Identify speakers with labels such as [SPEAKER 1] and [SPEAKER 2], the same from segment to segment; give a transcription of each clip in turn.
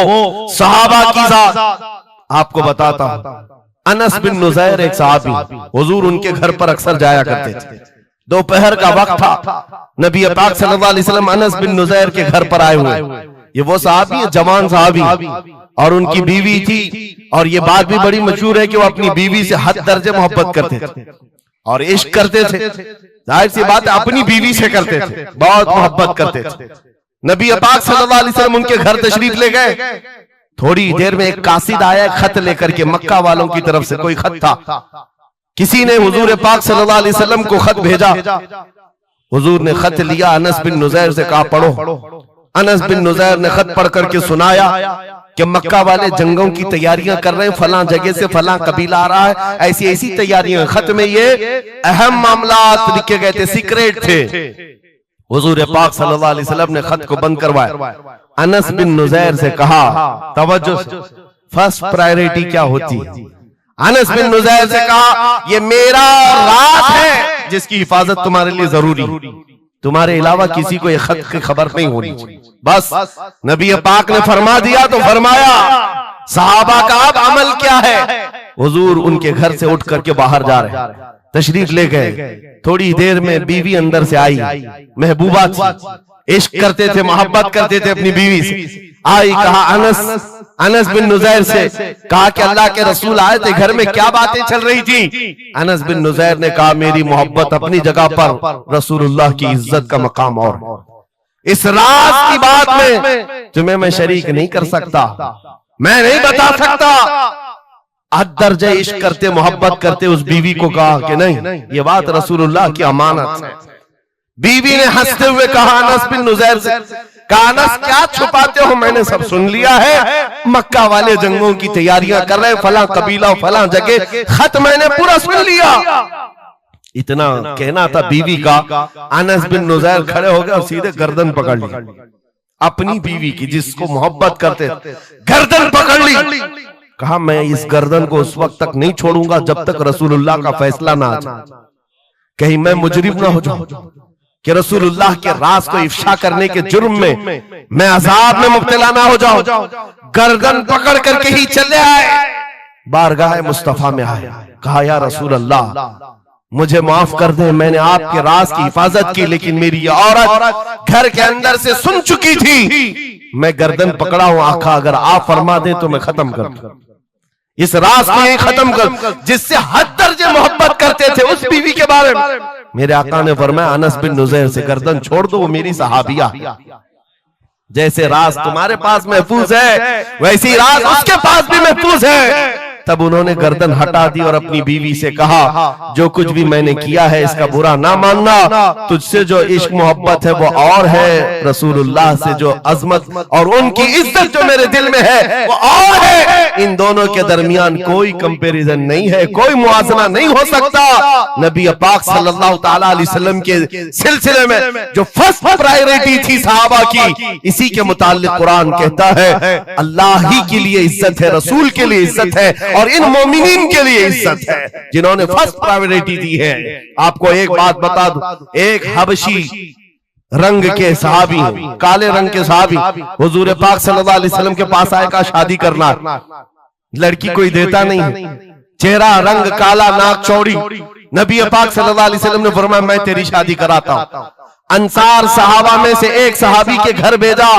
[SPEAKER 1] वो सहाबा की जात आपको बताता हूं। अनस बिन नुज़ैर एक सहाबी, हुजूर उनके घर पर अक्सर जाया करते थे। दोपहर का वक्त था, नबी पाक सल्लल्लाहु अलैहि वसल्लम अनस बिन नुज़ैर के घर पर आए हुए। ये वो सहाबी है, जवान सहाबी, और उनकी बीवी थी। और ये बात भी बड़ी मशहूर है कि वो अपनी बीवी से हद दर्जे मोहब्बत करते थे और इश्क करते थे। जाहिर सी बात है, अपनी बीवी से करते थे, बहुत मोहब्बत करते थे। नबी पाक सल्लल्लाहु अलैहि वसल्लम उनके घर तशरीफ ले गए। थोड़ी देर में एक कासिद आया खत लेकर के, मक्का वालों की तरफ से कोई खत था। किसी ने हुजूर पाक सल्लल्लाहु अलैहि वसल्लम को खत भेजा। हुजूर ने खत लिया, अनस बिन नुज़ैर से कहा पढ़ो। अनस बिन नुज़ैर ने खत पढ़ करके सुनाया कि मक्का वाले जंगों की तैयारियां कर रहे हैं, फलां जगह से फलां कबीला आ रहा है, ऐसी ऐसी तैयारियां। खत में ये अहम मामलात लिखे गए थे, सीक्रेट थे। हुजूर पाक सल्लल्लाहु अलैहि वसल्लम ने खत को बंद करवाया। अनस बिन नुज़ैर से कहा, तवज्जो, फर्स्ट प्रायोरिटी क्या होती है? अनस बिन नुज़ैर से कहा, ये मेरा राज है जिसकी हिफाजत तुम्हारे लिए जरूरी है। तुम्हारे अलावा किसी को ये खत की खबर नहीं होनी चाहिए। बस नबी पाक ने फरमा दिया तो फरमाया। सहाबा का अब अमल क्या है? हुजूर उनके घर से उठ करके बाहर जा रहे, तशरीफ ले गए। थोड़ी देर में बीवी अंदर से आई, महबूबा थी, इश्क करते थे, मोहब्बत करते थे अपनी बीवी से। आई, कहा अनस बिन नुज़ैर से कहा कि अल्लाह के रसूल आए थे, घर में क्या बातें चल रही थी? अनस बिन नुज़ैर ने कहा, मेरी मोहब्बत अपनी जगह पर, रसूलुल्लाह की इज्जत का मकाम और। इस राज की बात में तुम्हें मैं शरीक नहीं कर सकता, मैं नहीं बता सकता। हद दर्जे इश्क करते, मोहब्बत करते उस बीवी को कहा कि नहीं, ये बात रसूलुल्लाह की अमानत है। बीवी ने हंसते हुए कहा अनस बिन नुज़ैर से, कहा अनस क्या छुपाते हो, मैंने सब सुन लिया है। मक्का वाले जंगों की तैयारियां कर रहे हैं, फलां कबीला फलां जगह, खत मैंने पूरा सुन लिया। इतना कहना था बीवी का। अनस बिन नुज़ैर खड़े हो गए और सीधे गर्दन पकड़ ली, अपनी बीवी की जिसको मोहब्बत करते, गर्दन पकड़ ली। कहा मैं इस गर्दन को उस वक्त तक नहीं छोड़ूंगा जब तक रसूलुल्लाह का फैसला ना आ जाए, कहीं मैं मुजरिम ना हो जाऊं कि रसूलुल्लाह के राज को इफ्शा करने के जुर्म में मैं अजाब में मुब्तला ना हो जाऊं। गर्दन पकड़ करके ही चले आए, बारगाह मुस्तफा में आए। कहा या रसूल अल्लाह, मुझे माफ कर दे, मैंने आपके राज की हिफाजत की, लेकिन मेरी ये औरत घर के अंदर से सुन चुकी थी। मैं गर्दन पकड़ा हूं आका, अगर आप फरमा दें तो मैं खत्म कर दूं इस राज को, ही खत्म कर जिससे हद दर्जे मोहब्बत करते थे उस बीवी के बारे में। मेरे आका ने फरमाया अनस बिन नुज़ैर से गर्दन छोड़ दो, वो मेरी सहाबिया। जैसे राज तुम्हारे पास महफूज है, वैसी राज उसके पास भी महफूज है। तब उन्होंने गर्दन हटा दी और अपनी बीवी से कहा, जो कुछ भी मैंने किया है इसका बुरा ना मानना, तुझसे जो इश्क मोहब्बत है वो और है, रसूलुल्लाह से जो अजमत और उनकी इज्जत जो मेरे दिल में है वो और है। इन दोनों के दरमियान कोई कंपैरिजन नहीं है, कोई मुआजना नहीं हो सकता। नबी पाक सल्लल्लाहु तआला अलैहि वसल्लम के सिलसिले में जो फर्स्ट प्रायोरिटी थी सहाबा की, इसी के मुताल्लिक कुरान कहता है अल्लाह ही के लिए इज्जत है, रसूल के लिए इज्जत है और इन मोमिनीन के लिए इज्जत है जिन्होंने फर्स्ट प्रायोरिटी दी है। आपको एक बात बता दूं, एक हबशी रंग के सहाबी, काले रंग के सहाबी हुजूर पाक सल्लल्लाहु अलैहि वसल्लम के पास आए, का शादी करना, लड़की कोई देता नहीं है, चेहरा रंग काला, नाक चौड़ी। नबी पाक सल्लल्लाहु अलैहि वसल्लम ने फरमाया मैं तेरी शादी कराता हूं। अंसार सहाबा में से एक सहाबी के घर भेजा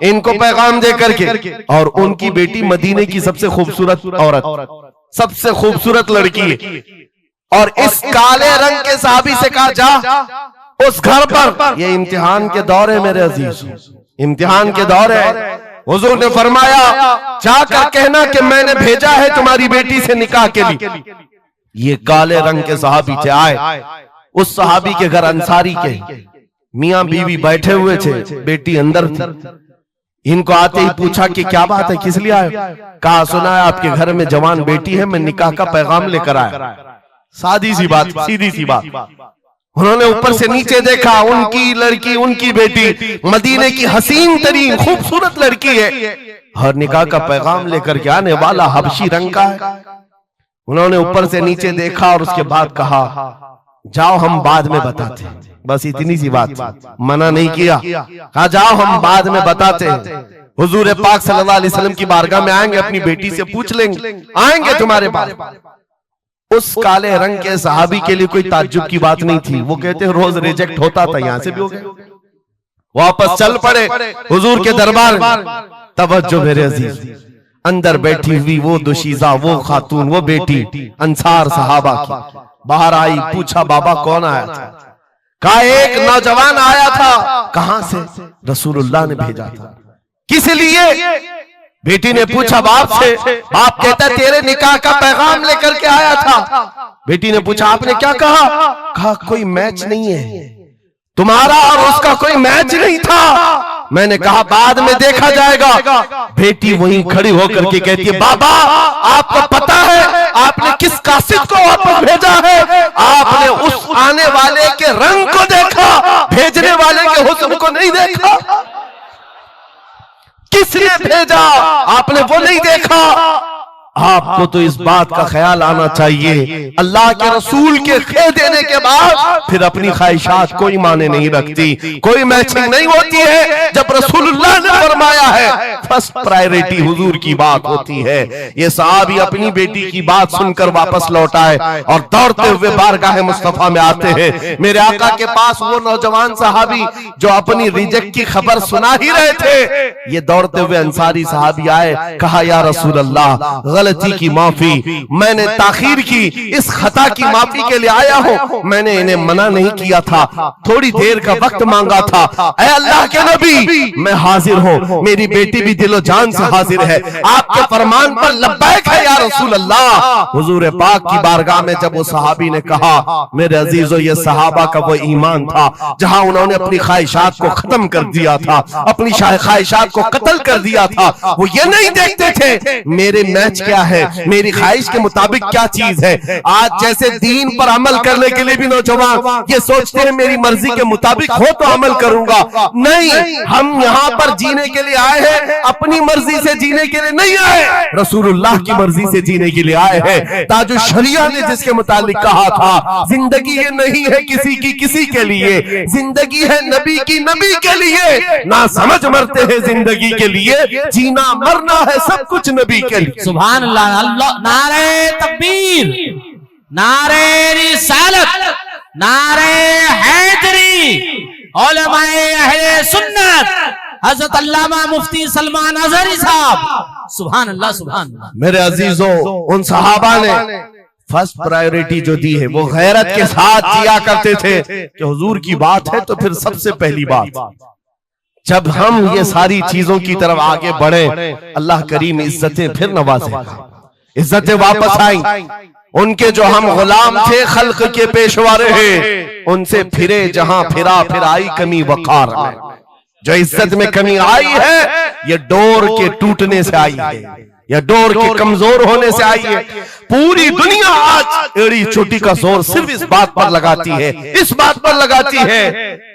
[SPEAKER 1] इनको पैगाम दे करके, और उनकी बेटी मदीने की सबसे खूबसूरत औरत, सबसे खूबसूरत लड़की है। और इस काले रंग के सहाबी से कहा जा उस घर पर, ये इम्तिहान के दौर है मेरे अजीज, इम्तिहान के दौर है। हुजूर ने फरमाया जाकर कहना कि मैंने भेजा है तुम्हारी बेटी से निकाह के लिए। ये काले रंग के सहाबी थे, आए उस सहाबी के घर, अंसारी के, मियां बीवी बैठे हुए थे, बेटी अंदर थी। इनको आते ही पूछा कि क्या बात है, किस लिए आए? कहा सुना है आपके घर में जवान बेटी है, मैं निकाह का पैगाम लेकर आया। सादी सी बात, सीधी सी बात। उन्होंने ऊपर से नीचे देखा, उनकी लड़की, उनकी बेटी मदीने की हसीन तरीन खूबसूरत लड़की है और निकाह का पैगाम लेकर के आने वाला हबशी रंग का है। उन्होंने ऊपर से नीचे देखा और उसके बाद कहा जाओ हम बाद में बताते हैं। बस इतनी सी बात, मना नहीं किया, कहा जाओ हम बाद में बताते हैं। हुजूर पाक सल्लल्लाहु अलैहि वसल्लम की बारगाह में आएंगे, अपनी बेटी से पूछ लेंगे, आएंगे तुम्हारे पास। उस काले रंग के सहाबी के लिए कोई ताज्जुब की बात नहीं थी। वो कहते रोज रिजेक्ट होता था, यहां से भी हो गया। वापस चल पड़े हुजूर के दरबार में। तवज्जो मेरे अजीज, अंदर बैठी हुई वो दुशीजा, वो खातून, वो बेटी अंसार सहाबा की बाहर आई। पूछा बाबा कौन आया था? कहा एक नौजवान आया था। कहां से? रसूलुल्लाह ने भेजा था। किस लिए? बेटी ने पूछा बाप से। बाप कहता तेरे निकाह का पैगाम लेकर के आया था। बेटी ने पूछा आपने क्या कहा? कहा कोई मैच नहीं है, तुम्हारा और उसका कोई मैच नहीं था। मैंने कहा बाद में देखा जाएगा। बेटी वहीं खड़ी होकर के कहती है बाबा आपको पता है आपने किस कासिद को वापस भेजा है? आपने उस आने वाले के रंग को देखा, भेजने वाले के हुस्न को नहीं देखा। किसने भेजा आपने वो नहीं देखा। आपको तो इस बात का ख्याल आना चाहिए अल्लाह के रसूल के कह देने के बाद फिर अपनी ख्वाहिशात कोई माने नहीं रखती, कोई मैचिंग नहीं होती है। जब रसूलुल्लाह ने फरमाया है फर्स्ट प्रायोरिटी हुजूर की बात होती है। ये सहाबी अपनी बेटी की बात सुनकर वापस लौट आए और दौड़ते हुए बारगाह मुस्तफा में आते हैं। मेरे आका के पास वो नौजवान सहाबी जो अपनी रिजेक्ट की खबर सुना ही रहे थे, ये दौड़ते हुए अंसारी सहाबी आए। कहा या रसूल अल्लाह गलती की माफी, मैंने ताखीर की, इस खता की माफी के लिए आया हूं। मैंने इन्हें मना नहीं किया था, थोड़ी देर का वक्त मांगा था। ऐ अल्लाह के नबी मैं हाजिर हूं, मेरी बेटी भी दिलो जान से हाजिर है, आपके फरमान पर लब्बैक है या रसूल अल्लाह। हुजूर पाक की बारगाह में जब वो सहाबी ने कहा मेरे अजीजों ये सहाबा का वो ईमान था जहां उन्होंने अपनी ख्वाहिशात को खत्म कर दिया था, अपनी ख्वाहिशात को कत्ल कर दिया था। वो ये नहीं देखते थे मेरे मैच क्या है, मेरी ख्वाहिश के मुताबिक क्या चीज है। आज जैसे दीन पर अमल करने के लिए भी नौजवान ये सोचते हैं मेरी मर्जी के मुताबिक हो तो अमल करूंगा। नहीं, हम यहाँ पर जीने के लिए आए हैं, अपनी मर्जी से जीने के लिए नहीं आए, रसूलुल्लाह की मर्जी से जीने के लिए आए हैं। ताजु शरिया ने जिसके मुतालिक कहा था जिंदगी ये नहीं है किसी की किसी के लिए, जिंदगी है नबी की नबी के लिए। ना समझ मरते हैं जिंदगी के लिए, जीना मरना है सब कुछ नबी के लिए।
[SPEAKER 2] सुभान अल्लाह, नारे तकबीर, नारे रिसालत, नारे हैदरी, उलमाए अहले सुन्नत, हजरत अल्लामा मुफ्ती सलमान अजहरी साहब। सुभान अल्लाह, सुभान अल्लाह।
[SPEAKER 1] मेरे अजीजों उन सहाबा ने फर्स्ट प्रायोरिटी जो दी है वो गैरत के साथ जिया करते थे कि हुजूर की बात है तो फिर सबसे पहली बात। जब हम ये सारी चीजों की तरफ आगे बढ़े अल्लाह करीम इज्जतें फिर नवाजेगा, इज्जतें वापस आई। उनके जो हम गुलाम थे खल्क के पेशवा रहे, उनसे फिरे जहां फिरा फिर आई कमी वकार में। जो इज्जत में कमी आई है ये डोर के टूटने से आई है, या डोर के कमजोर होने से आई है। पूरी दुनिया आज एड़ी चोटी का जोर सिर्फ इस बात पर लगाती है, इस बात पर लगाती है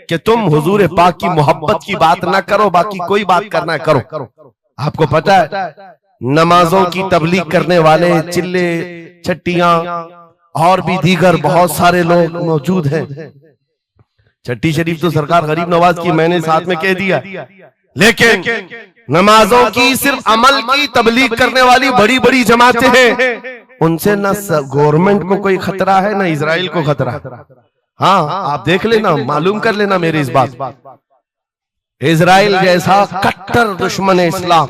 [SPEAKER 1] कि तुम हुजूर पाक की मोहब्बत की बात ना करो, बाकी कोई बात करना करो। आपको पता है नमाजों की तबलीग करने वाले चिल्ले छट्टियां और भी दीगर बहुत सारे लोग मौजूद हैं। छट्टी शरीफ तो सरकार गरीब नवाज की मैंने साथ में कह दिया, लेकिन नमाजों की सिर्फ अमल की तबलीग करने वाली बड़ी बड़ी जमातें हैं, उनसे ना गवर्नमेंट को कोई खतरा है ना इजराइल को खतरा है। हाँ आप देख लेना, मालूम कर लेना मेरी इस बात। इजराइल जैसा कट्टर दुश्मन इस्लाम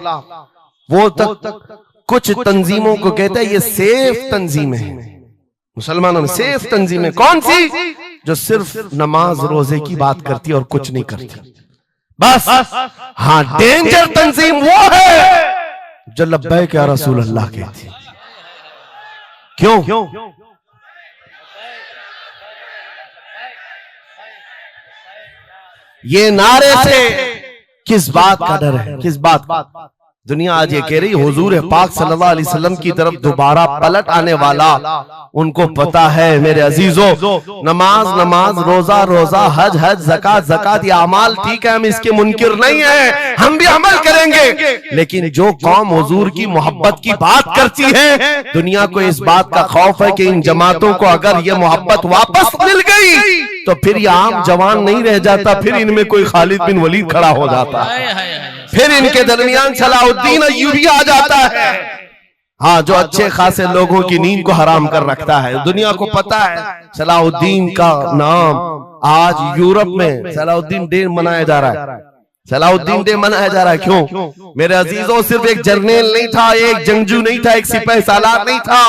[SPEAKER 1] वो तक कुछ तंजीमों को कहता है ये सेफ तंजीम है, मुसलमानों में सेफ तंजीम है। कौन सी? जो सिर्फ नमाज रोजे की बात करती है और कुछ नहीं करती बस। हाँ डेंजर तंजीम वो है जो लब्बैक या रसूल अल्लाह कहती। क्यों? ये नारे से किस बात का डर है, किस बात का? दुनिया आज ये कह रही हुजूर पाक सल्लल्लाहु अलैहि वसल्लम की तरफ दोबारा पलट आने वाला उनको पता है। मेरे अजीजों नमाज नमाज, रोजा रोजा, हज हज, ज़कात ज़कात, ये अमाल ठीक है, हम इसके मुनकिर नहीं है, हम भी अमल करेंगे। लेकिन जो कौम हुजूर की मोहब्बत की बात करती है, दुनिया को इस बात का खौफ है कि इन जमातों को अगर ये मोहब्बत वापस मिल गई तो फिर ये आम जवान नहीं रह जाता, फिर इनमें कोई खालिद बिन वलीद खड़ा हो जाता, फिर इनके दरमियान सलाहुद्दीन अय्यूबी आ जाता है। हाँ, जो अच्छे खासे लोगों की नींद को हराम कर रखता है। दुनिया को पता है सलाहुद्दीन का नाम आज यूरोप में सलाहुद्दीन डे मनाया जा रहा है। सलाहुद्दीन डे मनाया जा रहा है क्यों? मेरे अजीजों, सिर्फ एक जर्नल नहीं था, एक जंगजू नहीं था, एक सिपाही सालार नहीं था,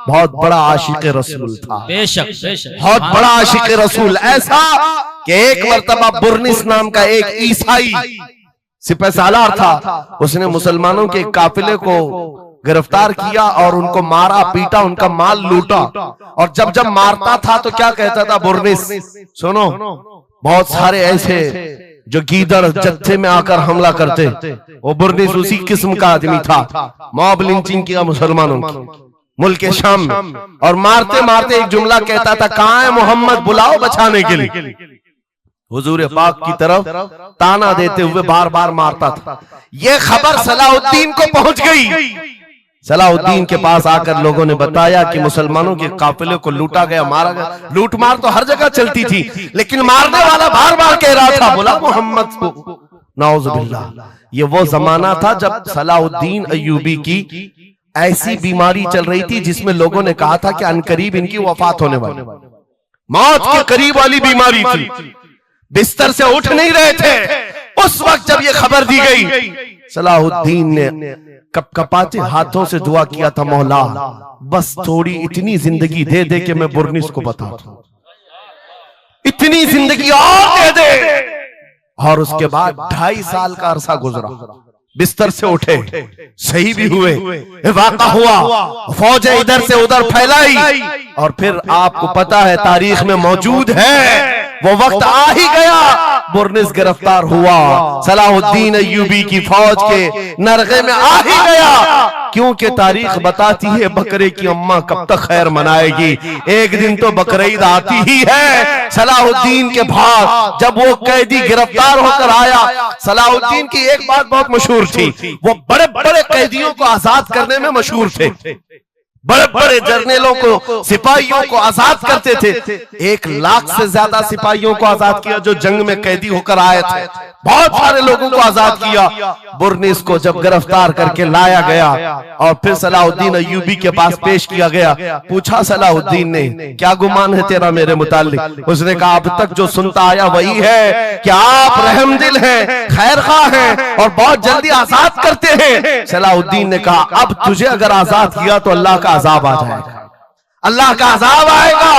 [SPEAKER 1] बहुत बड़ा आशिक रसूल था।
[SPEAKER 2] बेशक बेशक,
[SPEAKER 1] बहुत बड़ा आशिक रसूल, ऐसा कि एक मर्तबा बुर्निस नाम का एक ईसाई सिपाही सालार था। उसने मुसलमानों के काफिले को गिरफ्तार किया और उनको मारा पीटा, उनका माल लूटा। और जब जब मारता था तो क्या कहता था बुर्निस, सुनो, बहुत सारे ऐसे जो गीदड़ जत्थे में आकर हमला करते, वो बुर्निस उसी किस्म का आदमी था। मॉब लिंचिंग किया मुसलमानों की मुल्क के शाम में, और मारते मारते एक जुमला कहता था, कहां है मोहम्मद, बुलाओ बचाने के लिए। हुजूर पाक की तरफ ताना देते हुए बार बार मारता था। यह खबर सलाहुद्दीन को पहुंच गई। सलाहुद्दीन के पास आकर लोगों ने बताया कि मुसलमानों के काफिले को लूटा गया, मारा गया। लूट मार तो हर जगह चलती थी, लेकिन मारने वाला बार बार कह रहा था, बोला मोहम्मद को। नाउजुबिल्लाह, ये वो जमाना था जब सलाहुद्दीन अय्यूबी की ऐसी बीमारी चल रही थी जिसमें लोगों ने कहा था कि अनकरीब इनकी वफात होने वाली, मौत के करीब वाली बीमारी थी, बिस्तर से उठ नहीं रहे थे। उस वक्त जब ये खबर दी गई, सलाहुद्दीन ने कपकपाते हाथों से दुआ किया था, मौला बस थोड़ी इतनी जिंदगी दे दे कि मैं बुर्निस को बता दूं, इतनी जिंदगी और दे दे। और उसके बाद 2.5 साल का अरसा गुजरा, बिस्तर से उठे, सही भी हुए, वाक़ा हुआ, फौजें इधर से उधर फैलाई, और फिर आपको पता है तारीख में मौजूद है, वो वक्त आ ही गया, बुर्निस गिरफ्तार हुआ, सलाहुद्दीन अय्यूबी की फौज के नरगे में आ ही गया। क्योंकि तारीख बताती है बकरे की अम्मा कब तक खैर मनाएगी, एक दिन तो बकरीद आती ही है। सलाहुद्दीन के बाद जब वो कैदी गिरफ्तार होकर आया, सलाहुद्दीन की एक बात बहुत मशहूर थी, वो बड़े बड़े कैदियों को आजाद करने में मशहूर थे, बड़े बड़े जर्नलों को, सिपाहियों को आजाद करते थे। 1 लाख से ज्यादा सिपाहियों को आजाद किया जो जंग में कैदी होकर आए थे, बहुत सारे लोगों को आजाद किया। बुर्निस को जब गिरफ्तार करके लाया गया और फिर सलाहुद्दीन अय्यूबी के पास पेश किया गया, पूछा सलाहुद्दीन ने, क्या गुमान है तेरा मेरे मुताल्लिक? उसने कहा, अब तक जो सुनता आया वही है कि आप रहमदिल हैं, खैरखा हैं और बहुत जल्दी आजाद करते हैं। सलाहुद्दीन ने कहा, अब तुझे अगर आजाद किया तो अल्लाह का अजाब आ जाएगा, अल्लाह का अजाब आएगा।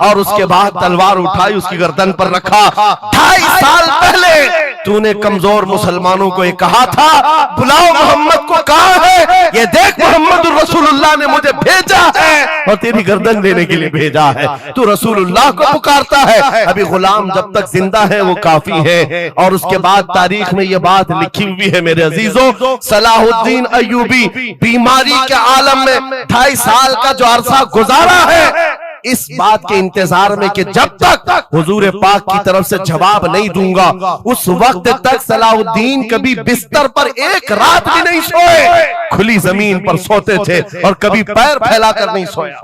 [SPEAKER 1] और उसके बाद तलवार उठाई, उसकी गर्दन पर रखा। 2.5 साल पहले तूने कमजोर मुसलमानों को ये कहा था, बुलाओ मोहम्मद को, कहां है ये देख, मोहम्मद रसूलुल्लाह ने मुझे भेजा है और तेरी गर्दन देने के लिए भेजा है। तू रसूलुल्लाह को पुकारता है, अभी गुलाम जब तक जिंदा है वो काफी है। और उसके बाद तारीख में ये बात लिखी हुई है मेरे अजीजों, सलाहुद्दीन अय्यूबी बीमारी के आलम में 2.5 साल का जो अरसा गुजारा है, इस बात के इंतजार में कि जब तक हुजूर पाक की तरफ से जवाब नहीं दूंगा, उस वक्त तक सलाहुद्दीन कभी बिस्तर पर एक रात भी नहीं सोए, खुली जमीन पर सोते थे और कभी पैर फैलाकर नहीं सोया,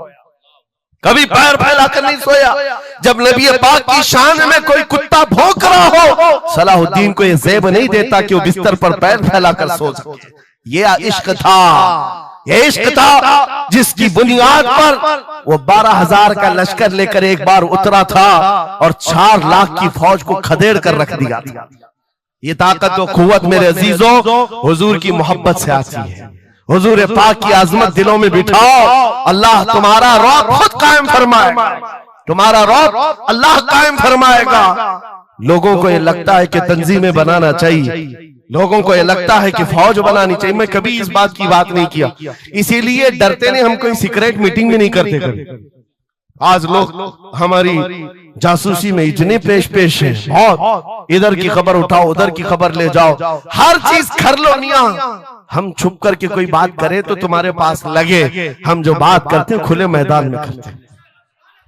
[SPEAKER 1] कभी पैर फैलाकर नहीं सोया। जब नबी पाक की शान में कोई कुत्ता भौंक रहा हो, सलाहुद्दीन को यह ज़ेब नहीं देता कि वो बिस्तर पर पैर फैलाकर सो सके। ये इश्क था, ये इश्क था जिसकी बुनियाद पर वो 12,000 का लश्कर लेकर एक बार उतरा था और 4 लाख की फौज को खदेड़ कर रख दिया था। ये ताकत और कुव्वत मेरे अजीजों हुजूर की मोहब्बत से आती है। हुजूर पाक की आजमत दिलों में बिठाओ, अल्लाह तुम्हारा रौब खुद कायम फरमाएगा, तुम्हारा रौब अल्लाह कायम फरमाएगा। लोगों को ये लगता है कि तंजीमें बनाना चाहिए, लोगों को ये लगता है कि फौज बनानी चाहिए। मैं कभी इस बात की बात नहीं किया, इसीलिए डरते नहीं, हम कोई सीक्रेट मीटिंग भी नहीं करते कभी। आज लोग हमारी जासूसी में इतने पेश हैं, बहुत इधर की खबर उठाओ, उधर की खबर ले जाओ, हर चीज कर लो मियां। हम छुप करके कोई बात करें तो तुम्हारे पास लगे हम जो बात करते हैं खुले मैदान में करते हैं।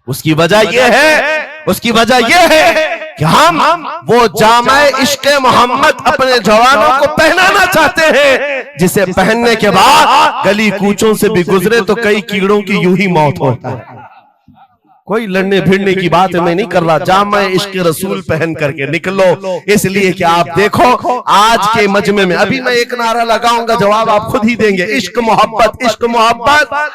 [SPEAKER 1] उसकी वजह यह है, उसकी वजह यह है कि हम वो जामे इश्क़े मोहम्मद अपने जवानों को पहनाना चाहते हैं, जिसे पहनने के बाद गली कूचों से भी गुजरे तो कई कीड़ों की यूं ही मौत होता है। कोई लड़ने भिड़ने की बात मैं नहीं कर रहा, जामा इश्क रसूल पहन करके निकलो। इसलिए कि आप देखो आज के मजमे में, अभी मैं एक नारा लगाऊंगा, जवाब आप खुद ही देंगे। इश्क मोहब्बत, इश्क मोहब्बत।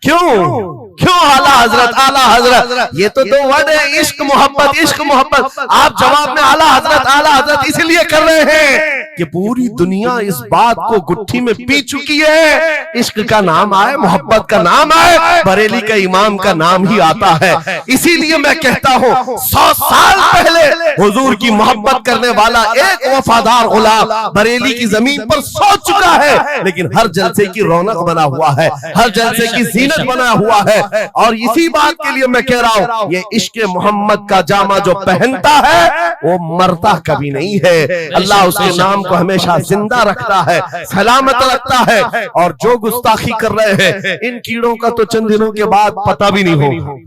[SPEAKER 1] क्यों आला हजरत, आला हजरत, ये तो दो वर्ड है, इश्क मोहब्बत, इश्क मोहब्बत। आप जवाब में आला हजरत इसलिए कर रहे हैं कि पूरी दुनिया इस बात को गुट्ठी में पी चुकी है। इश्क का नाम आए, मोहब्बत का नाम आए, बरेली का इमाम का नाम ही आता है। इसीलिए मैं कहता हूं 100 साल पहले हुजूर की मोहब्बत करने वाला एक वफादार गुलाम बरेली की जमीन पर सो चुका है, लेकिन हर जलसे की रौनक बना हुआ है, हर जलसे की जीनत बना हुआ है। और इसी बात के लिए मैं कह रहा हूं, ये इश्क मोहम्मद का जामा जो पहनता है वो मरता कभी नहीं है। अल्लाह उसके नाम को हमेशा जिंदा रखता है, सलामत रखता है। और जो गुस्ताखी कर रहे हैं, इन कीड़ों का तो चंद दिनों के बाद पता भी नहीं हो,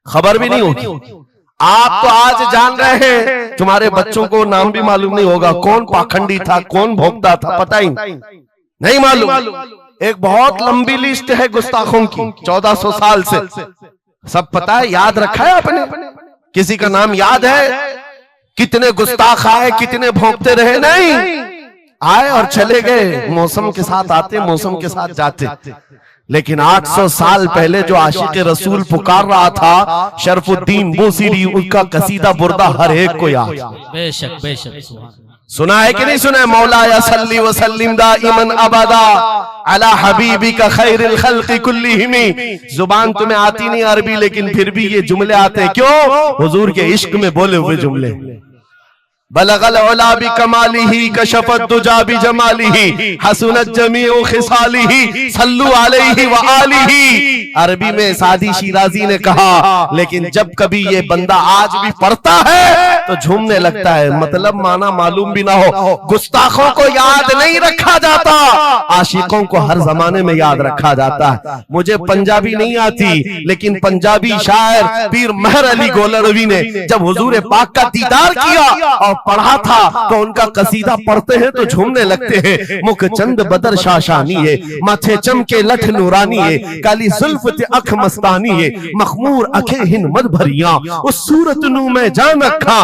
[SPEAKER 1] खबर भी नहीं होगी। आप तो आज जान रहे हैं, तुम्हारे बच्चों को नाम भी मालूम नहीं होगा, कौन पाखंडी था, कौन भोगता था, पता ही नहीं मालूम। एक बहुत लंबी लिस्ट है गुस्ताखों की, 1400 साल से, सब पता है, याद रखा है आपने? किसी का नाम याद है? कितने गुस्ताख आए, कितने भोंकते रहे? नहीं, आए और चले गए, मौसम के साथ आते, मौसम के साथ जाते। लेकिन 800 साल पहले जो आशिक रसूल पुकार रहा था, शरफुद्दीन बूसीरी, उनका कसीदा बुर्दा हर एक को याद।
[SPEAKER 2] बेशक बेशक
[SPEAKER 1] सुना है कि नहीं सुना है? मौलाया सल्ली व सल्लिम दाइमन अबदा अला हबीबिका खैरिल खल्क़ि कुल्लिहिम। जुबान तुम्हें आती नहीं अरबी, लेकिन फिर भी ये जुमले आते हैं। क्यों? हुजूर के इश्क में बोले हुए जुमले। बलगल उला बि कमालिही कशफत दुजा बि जमालिही हसनत जमीउ खिसालिही सल्लु अलैहि व आलिही। अरबी में सादी शिराजी ने कहा, लेकिन जब कभी ये बंदा आज भी पढ़ता है तो झूमने लगता है, मतलब माना मालूम भी ना हो। गुस्ताखों को याद नहीं रखा जाता, आशिकों को हर जमाने में याद रखा जाता है। मुझे पंजाबी नहीं आती, लेकिन पंजाबी शायर पीर महर अली गोलरवी ने जब हुजूर पाक का दीदार किया और पढ़ा था तो उनका कसीदा पढ़ते हैं तो झूमने लगते हैं। मुख चंद बदर शाशानी है, माथे चमके लठ नूरानी है, काली जुल्फ ते अख मस्तानी है, मखमूर अखे हिन मद भरिया, उस सूरत नू मैं जान अखा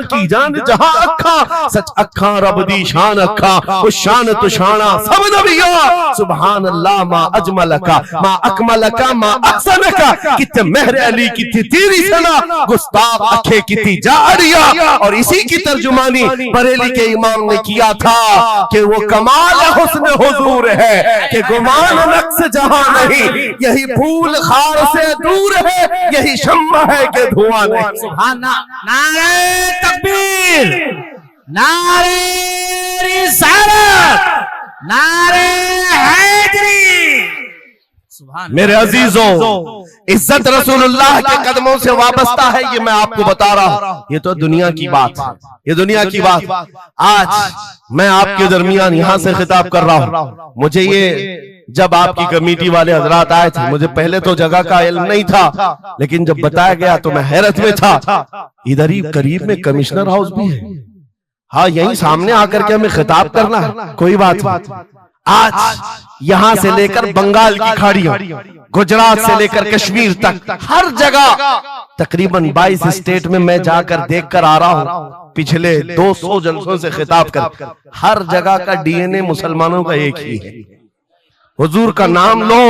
[SPEAKER 1] की जान जहां अखा, सच अखा रब दी शान अखा, उस शान तो शाना सब नबिया। सुभान अल्लाह मा अजमल का मा अकमल का मा अहसन का, कितने महर अली कितनी तेरी सना, गुस्ताख अखे कितनी जारिया। और इसी की तर्जुमानी बरेली के इमाम ने किया था कि वो कमाल हुस्न हुजूर है कि गुमान नक्श जहां नहीं, यही फूल खार से दूर है, यही शम्मा है कि धुआं नहीं।
[SPEAKER 2] सुभान नारे तकबीर, नारे रिसालत, नारे हैदरी।
[SPEAKER 1] मेरे अजीजों, इज्जत रसूलुल्लाह के कदमों से वाबस्ता है, ये मैं आपको बता रहा हूं। ये तो दुनिया की बात है, ये दुनिया की बात। आज मैं आपके दरमियान यहां से खिताब कर रहा हूं। मुझे ये जब आपकी कमेटी वाले हजरात आए थे, मुझे पहले तो जगह का इल्म नहीं था, लेकिन जब बताया गया तो मैं हैरत में था। इधर ही करीब में कमिश्नर हाउस भी है, हाँ यही सामने आकर के हमें खिताब करना है, कोई बात नहीं। आज यहां से लेकर बंगाल की खाड़ियों, गुजरात से लेकर कश्मीर तक, हर जगह तकरीबन 22 स्टेट में मैं जाकर देख कर आ रहा हूं। पिछले 200 जलसों से खिताब कर, हर जगह का डीएनए मुसलमानों का एक ही है। हुजूर का नाम लो,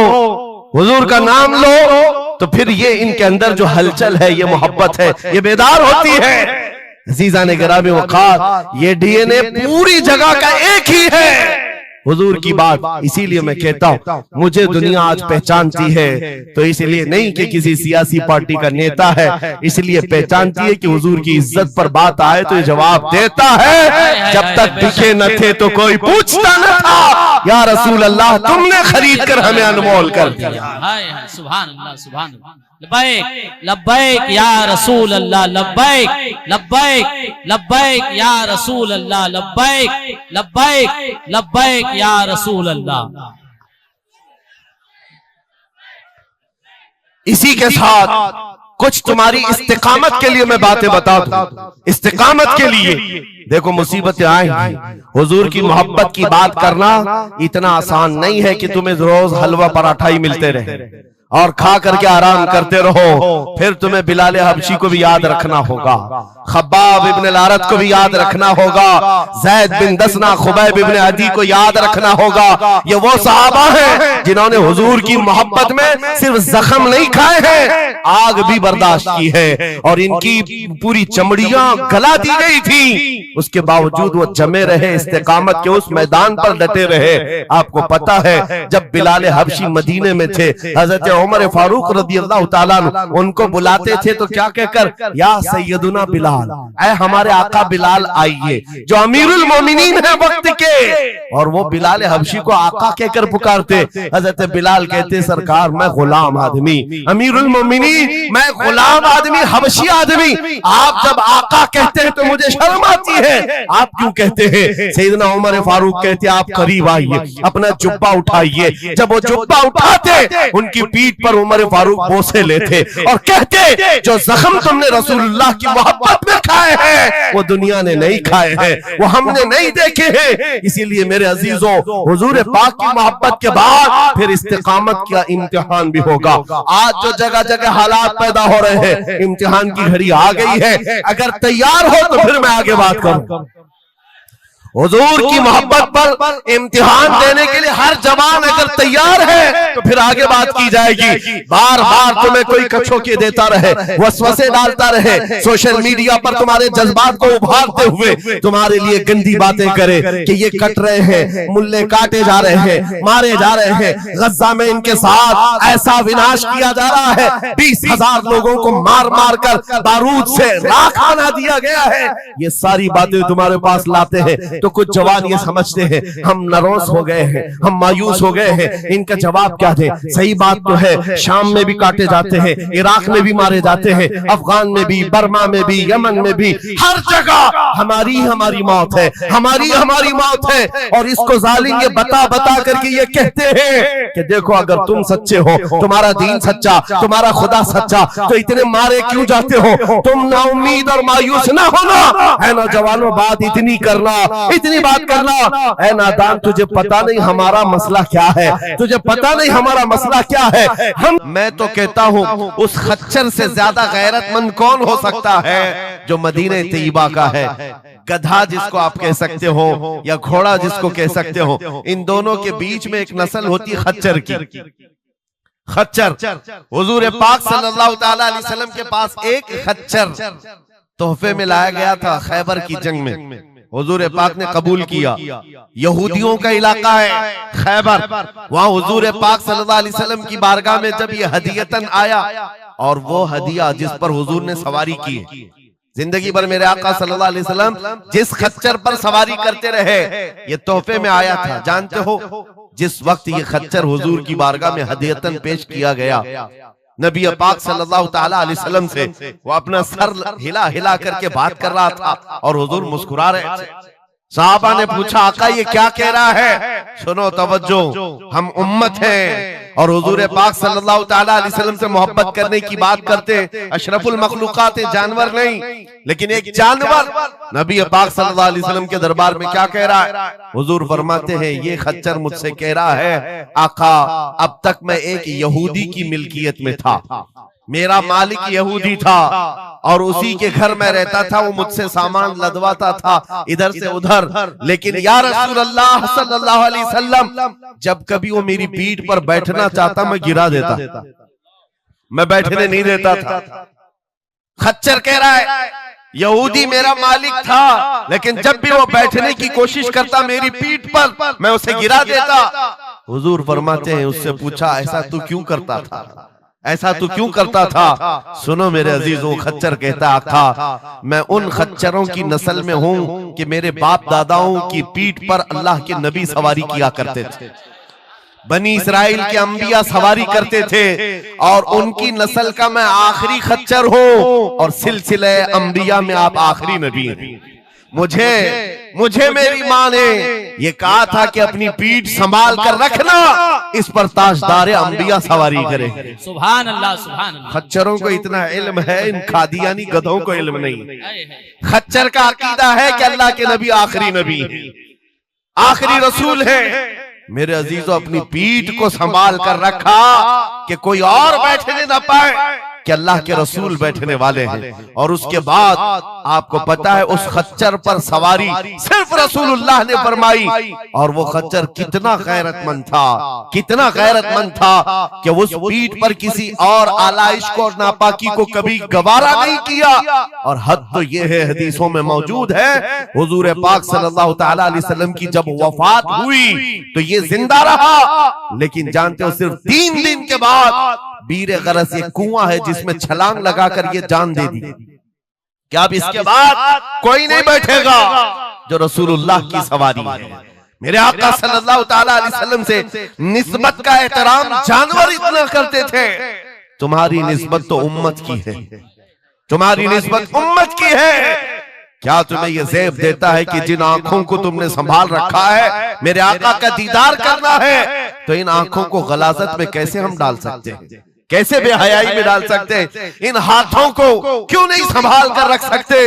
[SPEAKER 1] हुजूर का नाम लो, तो फिर ये इनके अंदर जो हलचल है, ये मोहब्बत है, ये बेदार होती है। अज़ीज़ा ने गिरामी वक़ार, ये डीएनए पूरी जगह का एक ही है, हुजूर की बात। इसीलिए मैं कहता हूं, मुझे दुनिया आज पहचानती है तो इसलिए नहीं कि किसी सियासी पार्टी का नेता है, इसलिए पहचानती है कि हुजूर की इज्जत पर बात आए तो ये जवाब देता है। जब तक दिखे न थे तो कोई पूछता न था, या रसूल अल्लाह तुमने खरीद कर हमें अनमोल कर दिया।
[SPEAKER 2] सुभान अल्लाह, सुभान अल्लाह। लब्बैक लब्बैक या रसूल अल्लाह, लब्बैक लब्बैक लब्बैक या रसूल अल्लाह, लब्बैक लब्बैक लब्बैक या रसूल अल्लाह।
[SPEAKER 1] इसी के साथ कुछ तुम्हारी इस्तिकामत के लिए मैं बातें बता दूं। इस्तिकामत के लिए देखो, मुसीबतें आएंगी, हुजूर की मोहब्बत की बात करना इतना आसान नहीं है कि तुम्हें रोज हलवा पराठा ही मिलते रहे। और खा करके आराम करते रहो। फिर तुम्हें बिलाल हबशी को भी याद रखना होगा, खब्बाब इब्न अल-अरत को भी याद रखना होगा, ज़ैद बिन दसना, खुबैब इब्न अदी को याद रखना होगा। ये वो सहाबा हैं जिन्होंने हुजूर की मोहब्बत में सिर्फ जख्म नहीं खाए हैं, आग भी बर्दाश्त की है और इनकी पूरी चमड़ियां गला दी गई थी, उसके बावजूद वो जमे रहे, इस्तिकामत के उस मैदान पर डटे रहे। आपको पता है जब बिलाल हबशी मदीने में थे, हजरत उमर फारूक रज़ियल्लाहु ताला अन्हु उनको बुलाते थे तो क्या कहकर, या सैयदुना बिलाल, ऐ हमारे आका बिलाल आइए, जो अमीरुल मोमिनीन है वक्त के। और वो बिलाल हबशी को आका कहकर पुकारते। हजरत बिलाल कहते, सरकार मैं गुलाम आदमी, अमीरुल मोमिनीन मैं गुलाम आदमी, हबशी आदमी, आप जब आका कहते हैं तो मुझे शर्म आती है, आप क्यों कहते हैं? सैयदना उमर फारूक कहते, आप करीब आइए, अपना जुब्बा उठाइए। जब वो जुब्बा उठाते, उनकी पीठ पर उमर फारूक बोसे लेते और कहते, जो जख्म तुमने रसूलुल्लाह की मोहब्बत में खाए हैं वो दुनिया ने नहीं खाए हैं, वो हमने नहीं देखे हैं। इसीलिए मेरे अजीजों, हुजूर पाक की मोहब्बत के बाद फिर इस्तिकामत का इम्तिहान भी होगा। आज जो जगह जगह हालात पैदा हो रहे हैं, इम्तिहान की घड़ी आ गई है। अगर तैयार हो तो फिर मैं आगे बात करूं। हुजूर की मोहब्बत पर इम्तिहान देने के लिए हर जवान अगर तैयार है तो फिर आगे बात की जाएगी। बार बार तुम्हें कोई कचौके देता रहे, वसवसे डालता रहे, सोशल मीडिया पर तुम्हारे जज्बात को उभारते हुए तुम्हारे लिए गंदी बातें करे कि ये कट रहे हैं, मुल्ले काटे जा रहे हैं, मारे जा रहे हैं, गज्जा में इनके साथ ऐसा विनाश किया जा रहा है, 20,000 लोगों को मार मार कर बारूद से राख बना दिया गया है। ये सारी बातें तुम्हारे पास लाते हैं तो कुछ जवान ये समझते हैं हम नरोस हो गए हैं, हम मायूस हो गए हैं, इनका जवाब क्या दे। सही बात तो है, शाम में भी काटे जाते हैं, इराक में भी मारे जाते हैं, अफगान में भी, बर्मा में भी, यमन में भी, हर जगह हमारी मौत है, हमारी मौत है। और इसको जालिम ये बता बता करके ये कहते हैं कि देखो अगर तुम सच्चे हो, तुम्हारा दीन सच्चा, तुम्हारा खुदा सच्चा, तो इतने मारे क्यों जाते हो? तुम ना उम्मीद और मायूस ना होना है ना जवानों, बात इतनी करना, इतनी बात करना। ऐ नादान, तुझे पता नहीं हमारा मसला क्या है, तुझे पता नहीं हमारा मसला क्या है। मैं तो कहता हूं उस खच्चर से ज्यादा गैरतमंद कौन हो सकता है जो मदीने तैयबा का है। गधा जिसको आप कह सकते हो या घोड़ा जिसको कह सकते हो, इन दोनों के बीच में एक नस्ल होती है खच्चर की। खच्चर, हुजूर पाक सल्लल्लाहु ताला अलैहि वसल्लम के पास एक खच्चर तोहफे में लाया गया था खैबर की जंग में। हुजूर पाक ने कबूल किया। यहूदियों का इलाका है खैबर, वहां हुजूर पाक सल्लल्लाहु अलैहि वसल्लम की बारगाह में जब ये हदियतन आया, और वो हदिया जिस पर हुजूर ने सवारी की, जिंदगी भर मेरे आका सल्लल्लाहु अलैहि वसल्लम जिस खच्चर पर सवारी करते रहे, ये तोहफे में आया था। जानते हो जिस वक्त ये खच्चर हुजूर की बारगाह में हदियतन पेश किया गया, नबी पाक सल्लल्लाहु ताला अलैहि वसल्लम से वो अपना सर हिला हिला करके बात कर रहा था और हुजूर मुस्कुरा रहे थे। साहबा ने पूछा, आका ये क्या कह रहा है? सुनो तवज्जो, हम उम्मत हैं और हुजूर पाक सल्लल्लाहु ताला अलैहि वसल्लम से मोहब्बत करने की बात करते, अशरफुल मखलूकात जानवर नहीं, लेकिन एक जानवर नबी पाक सल्लल्लाहु अलैहि वसल्लम के दरबार में क्या कह रहा है? हुजूर फरमाते हैं, ये खच्चर मुझसे कह रहा है, आका अब तक मैं एक यहूदी की मिल्कियत में था, मेरा मालिक यहूदी था और उसी के घर में रहता था, वो मुझसे सामान लदवाता था इधर से उधर, लेकिन या रसूल अल्लाह सल्लल्लाहु अलैहि वसल्लम जब कभी वो मेरी पीठ पर बैठना चाहता मैं गिरा देता, मैं बैठने नहीं देता था। खच्चर कह रहा है यहूदी मेरा मालिक था, लेकिन जब भी वो बैठने की कोशिश करता मेरी पीठ पर मैं उसे गिरा देता। हुजूर फरमाते हैं, उससे पूछा ऐसा तू क्यों करता था, ऐसा तू क्यों करता था? सुनो मेरे अजीजों, खच्चर कहता, आका मैं उन खच्चरों की नस्ल में हूं कि मेरे बाप दादाओं की पीठ पर अल्लाह के नबी सवारी किया करते थे, बनी इस्राइल के अंबिया सवारी करते थे और उनकी नस्ल का मैं आखिरी खच्चर हूं और सिलसिले अंबिया में आप आखिरी नबी हैं। मुझे मेरी माँ ने ये कहा था कि अपनी पीठ संभाल कर रखना, इस पर ताजदार अंबिया सवारी करे।
[SPEAKER 2] सुभान अल्लाह, सुभान अल्लाह।
[SPEAKER 1] खच्चरों को इतना इल्म है, इन खादियानी गधों को इल्म नहीं। खच्चर का अकीदा है कि अल्लाह के नबी आखिरी नबी है, आखिरी रसूल है। मेरे अजीजों अपनी पीठ को संभाल कर रखा कि कोई और बैठने ना पाए, कि अल्लाह के रसूल बैठने वाले हैं। और उसके बाद आपको पता है उस खच्चर पर सवारी सिर्फ रसूलुल्लाह ने फरमाई, और वो खच्चर कितना गैरतमंद था, कितना गैरतमंद था कि उस पीठ पर किसी और आलाइश को और नापाकी को कभी गवारा नहीं किया। और हद तो ये है, हदीसों में मौजूद है, हुजूर पाक सल्लल्लाहु तआला अलैहि वसल्लम की जब वफात हुई तो ये जिंदा रहा, लेकिन जानते हो सिर्फ 3 दिन के बाद बीर गरस एक कुआं है जिसमें छलांग लगाकर ये जान दे दी कि अब इसके बाद कोई नहीं बैठेगा जो रसूलुल्लाह की सवारी है। मेरे आका सल्लल्लाहु तआला अलैहि वसल्लम से निस्बत का एहतराम जानवर इतना करते थे, तुम्हारी निस्बत तो उम्मत की है, तुम्हारी निस्बत उम्मत की है। क्या तुम्हें यह ज़ेब देता है कि जिन आंखों को तुमने संभाल रखा है, मेरे आका का दीदार करना है, तो इन आंखों को गलाजत में कैसे हम डाल सकते हैं, कैसे बेहयाई में डाल सकते हैं? इन हाथों को क्यों नहीं संभाल कर रख सकते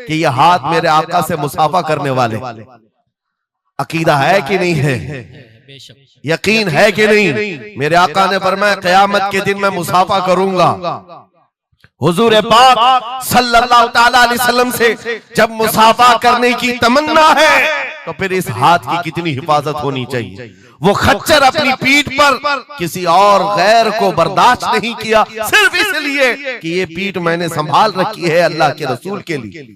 [SPEAKER 1] कि ये हाथ मेरे आका से मुसाफा करने वाले? अकीदा है कि नहीं है? यकीन है कि नहीं? मेरे आका ने फरमाया क़यामत के दिन मैं मुसाफा करूंगा। हुजूर पाक सल्लल्लाहु तआला अलैहि वसल्लम से जब मुसाफा करने की तमन्ना है तो फिर इस हाथ की कितनी हिफाजत होनी चाहिए। वो खच्चर अपनी पीठ पर किसी और गैर को बर्दाश्त नहीं किया, सिर्फ इसलिए कि ये पीठ मैंने संभाल रखी है अल्लाह के रसूल के लिए।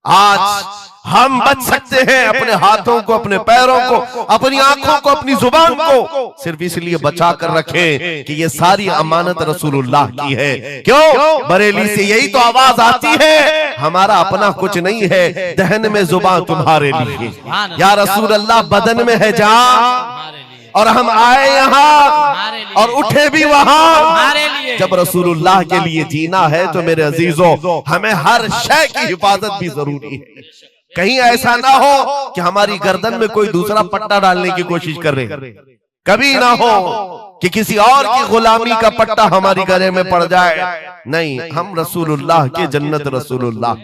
[SPEAKER 1] आज हम बच सकते हैं अपने हाथों को, अपने पैरों को, अपनी आंखों को, अपनी जुबान को सिर्फ इसलिए बचा कर रखें कि ये सारी अमानत रसूलुल्लाह की है। क्यों? बरेली से यही तो आवाज आती है, हमारा अपना कुछ नहीं है, दहन में जुबान तुम्हारे लिए। या रसूल अल्लाह बदन में है जान, और हम आए यहाँ और उठे भी वहां। जब रसूलुल्लाह के लिए जीना है तो मेरे अजीजों हमें हर शय की हिफाजत भी जरूरी है। कहीं ऐसा ना हो कि हमारी गर्दन में कोई दूसरा पट्टा डालने की कोशिश कर रहे, कभी ना हो कि किसी और की गुलामी का पट्टा हमारी गले में पड़ जाए। नहीं, हम रसूलुल्लाह के, जन्नत रसूलुल्लाह।